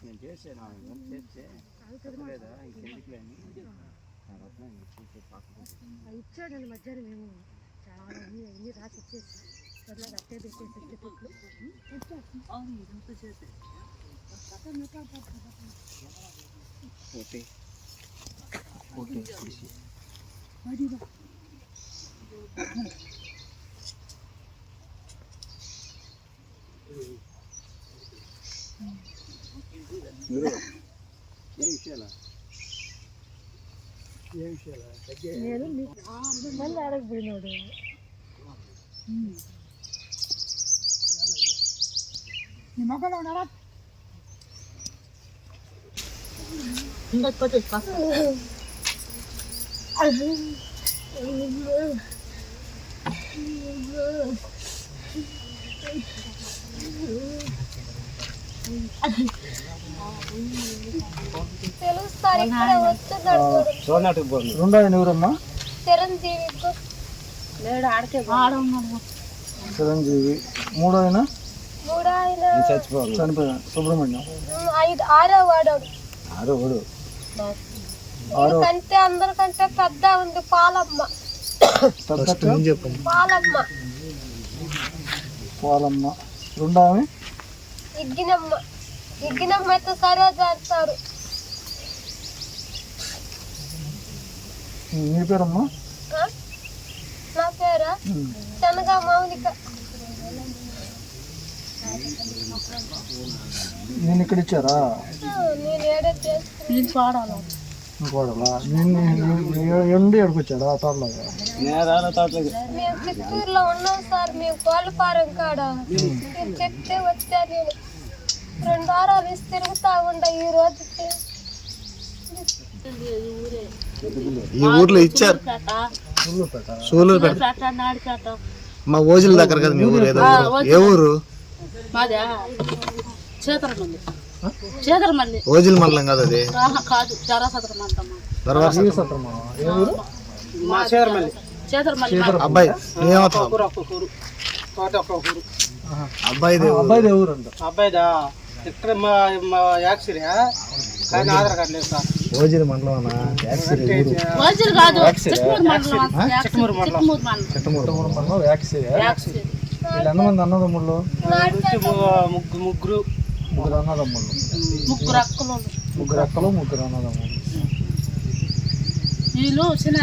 నేను చేసాను చేస్తే లేదా ఇంకెందుకు లేని ఇచ్చాడండి మధ్యాహ్నం మేము చాలా అన్ని రాసి ఇచ్చేసి అట్లా అట్టే పెట్టేసి ఓకే ఓకే నేను మళ్ళీ ఆడకపోయినాడు ఎవరమ్మా? చిరంజీవి. మూడో ఆయన చనిపోయా సుబ్రహ్మణ్యం. కంటే అందరికంటే పెద్ద ఉంది పాలమ్మ. పాలమ్మ. రెండో ఆమె ఇగ్గినమ్మ. ఇగ్గినమ్మ అయితే సరోజ అంటారు. నీ పేరమ్మా? నా పేరా శనగా మౌనిక. నేను ఇక్కడ ఇచ్చారా? నేను ఏడే చేసుకున్నాను. ఎండి ఎడుకొచ్చాడా తోటలాగా? మేము చిత్తూరులో ఉన్నాం సార్. మేము కోళ్ళపారం కాడ చెప్తే వచ్చా. నేను 2 వారాలు ఇసి తిరుగుతా ఉండ. ఈ రోజు ఈ ఊర్లో ఇచ్చారు. మా ఓజుల దగ్గర కదా మీ ఊరు? ఏ ఊరు? ఓజిల్ మండలం కదా అది? అబ్బాయి అబ్బాయి ఊరు అంట. అబ్బాయిదా ఇక్కడ యాక్సిరీ కానీ ఆధార్ కార్డు లేదు సార్. ఓజిల్ మండలం ఎంతమంది అన్నదమ్ముళ్ళు? ముగ్గురు అన్నదమ్ముళ్ళు. ముగ్గురు అక్కలు ముగ్గురు అన్నదమ్ముళ్ళు. వీళ్ళు చిన్న